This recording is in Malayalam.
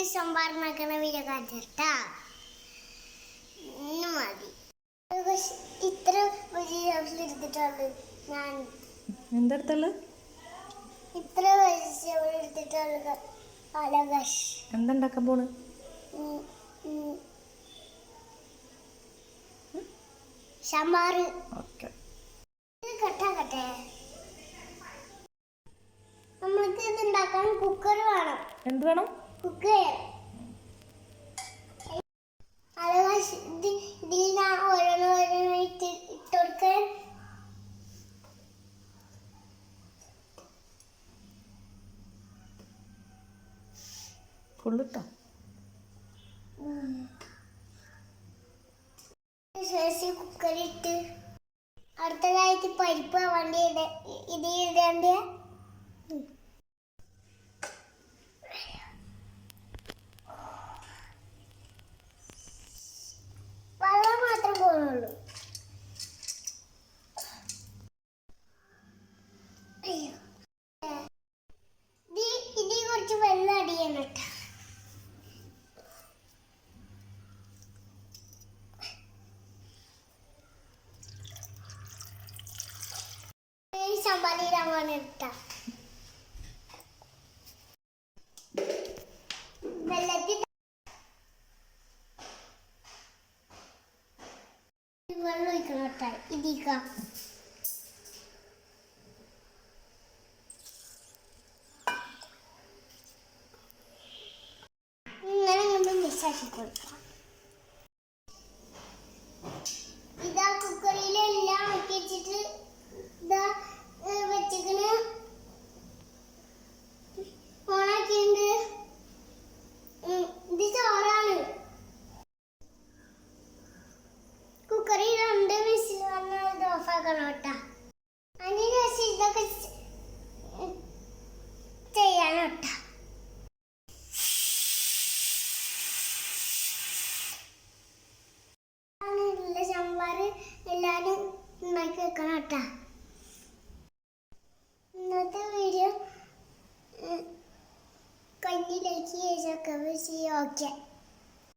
എനിക്ക് സംഭാരണക്കണ വീഡിയോ കാണിച്ചാ മതി. ഇത്ര വലിയ എടുത്തിട്ടുള്ളു ഞാൻ. എന്തെടുത്തുള്ളു? ഇത്ര വലിയ എടുത്തിട്ടുള്ളു. എന്തുണ്ടാക്കാൻ പോണ്? സാമ്പാറ്. ഓക്കെ. കട്ടെ നമ്മൾക്ക് ഇത് ഉണ്ടാക്കാൻ കുക്കർ വേണം. എന്ത് വേണം? കുക്കർ. ഇതിൽ ഞാൻ ഓരോന്നോരോന്നായിട്ട് ഇട്ടുകൊടുക്കാൻ. ഫുള്ളിട്ടോ? ശേഷം കുക്കറിട്ട് അടുത്തതായിട്ട് പരിപ്പ് വണ്ടി ഇത് ഇടേണ്ട. വെള്ളം മാത്രം പോകുന്നുള്ളൂ. ഇതിൽ കുറച്ച് വെള്ളം അടിയണം കേട്ടോ. സംഭാലിടാൻ ഇട്ട വെള്ളത്തിൽ വെള്ളം ഒഴിക്കണം കേട്ടോ. ഇതിക്കാം ഇങ്ങനെ കൊണ്ട് മിക്സാക്കി കൊടുക്കാം. ഇതാ കുക്കറിലെല്ലാം ആക്കി വെച്ചിട്ട് ഇതാ വെച്ചിട്ട് ഓണാക്കിണ്ട്. ഇത് ചോറാണ്. കുക്കറിൽ 2 വിസിൽ വന്നാൽ ഇത് ഓഫാക്കണം കേട്ടോ. അതിന് ശേഷം ഇതൊക്കെ ചെയ്യണം കേട്ടോ. സാമ്പാർ എല്ലാവരും ഉണ്ടാക്കി വെക്കണം കേട്ടോ. ഇന്നത്തെ വീഡിയോ കഞ്ഞിലേക്ക് ഓക്കെ.